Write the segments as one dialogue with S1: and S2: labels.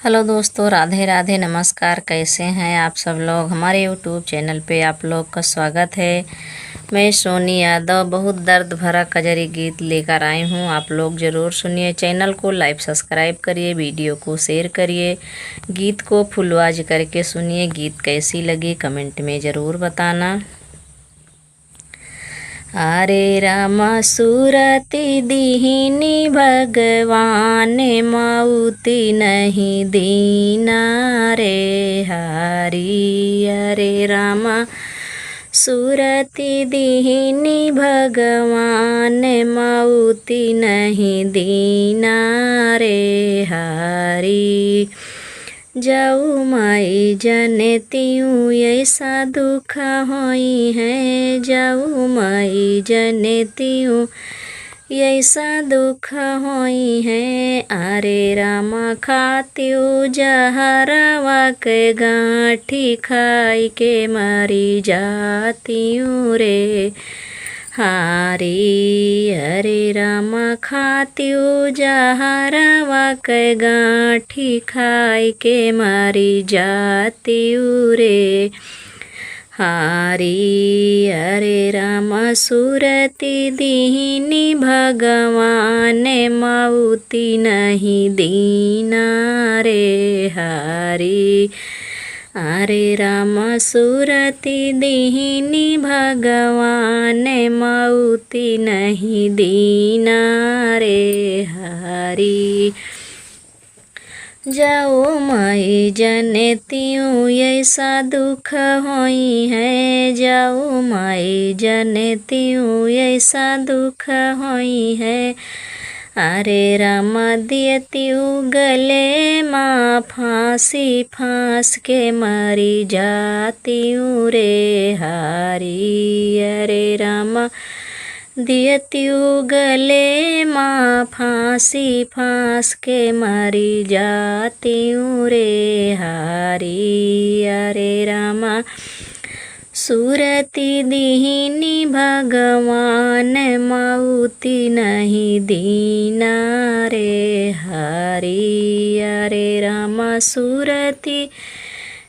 S1: Hello दोस्तों, राधे राधे, नमस्कार। कैसे हैं आप सब लोग। हमारे यूट्यूब चैनल पे आप लोग का स्वागत है। मैं सोनी यादव बहुत दर्द भरा कजरी गीत लेकर आई हूँ। आप लोग ज़रूर सुनिए। चैनल को लाइक सब्सक्राइब करिए, वीडियो को शेयर करिए, गीत को फुल आवाज करके सुनिए। गीत कैसी लगी कमेंट में ज़रूर बताना। हरे राम सुरति दीहिनी भगवान, मऊती नहीं दीना रे हरि। हरे राम सुरति दीहिनी भगवान, मऊती नहीं दीना रे हरि। जाऊ माई जनतियूँ ऐसा दुख होई है, जाऊ माई जनतियूँ ऐसा दुख होई है। अरे रामा खातियो जहरवा के गाँठी खाई के मारी जातियूँ रे हरि। हरे राम खातियो जहरवा के गाँठी खाई के मारी जातियूँ रे हरि। हरे राम सुरति दीहिनी भगवान, मऊती नहीं दीना रे हरि। हरे राम सुरति दीहिनी भगवान, मऊती नहीं दीना रे हरि। जाओ माई जनतियूँ ऐसा दुख होई है, जाओ माई जनतियूँ ऐसा दुख होई है। अरे राम दियतियूँ गले माँ फांसी फांस के मारी जातियूँ रे हरि। अरे राम दियतियूँ गले माँ फांसी फांस के मारी जातियूँ रे हरि। अरे रामा सुरति दीहिनी भगवान, मऊती नहीं दीना रे हरि। अरे रामा सुरति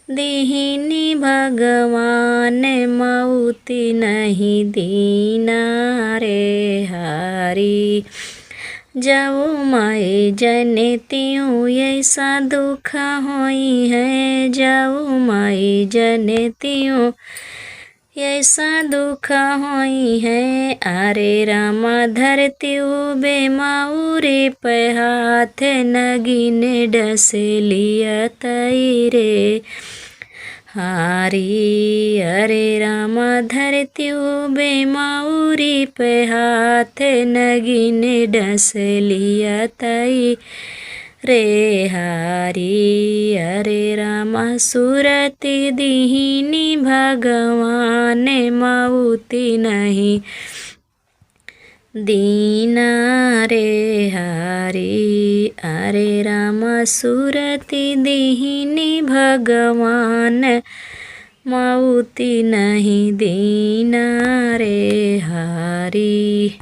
S1: दीहिनी भगवान, मऊती नहीं दीना रे हरि। जाओ माई जनतियूँ ऐसा दुख होई है, जाओ माई जनतियूँ ऐसा दुख होई है। अरे रामा धरतियूँ बेमाउरी पे हाथ नगिन डसलिया तई रे हरि। हरे राम धरतियूँ बेमाउरी पे हाथ नगिन डसलिया तई रे हरि। हरे राम सुरति दीहिनी भगवान, मऊती नहीं दीना रे हरि। हरे राम सुरति दीहिनी भगवान, मऊती नहीं दीना रे हरि।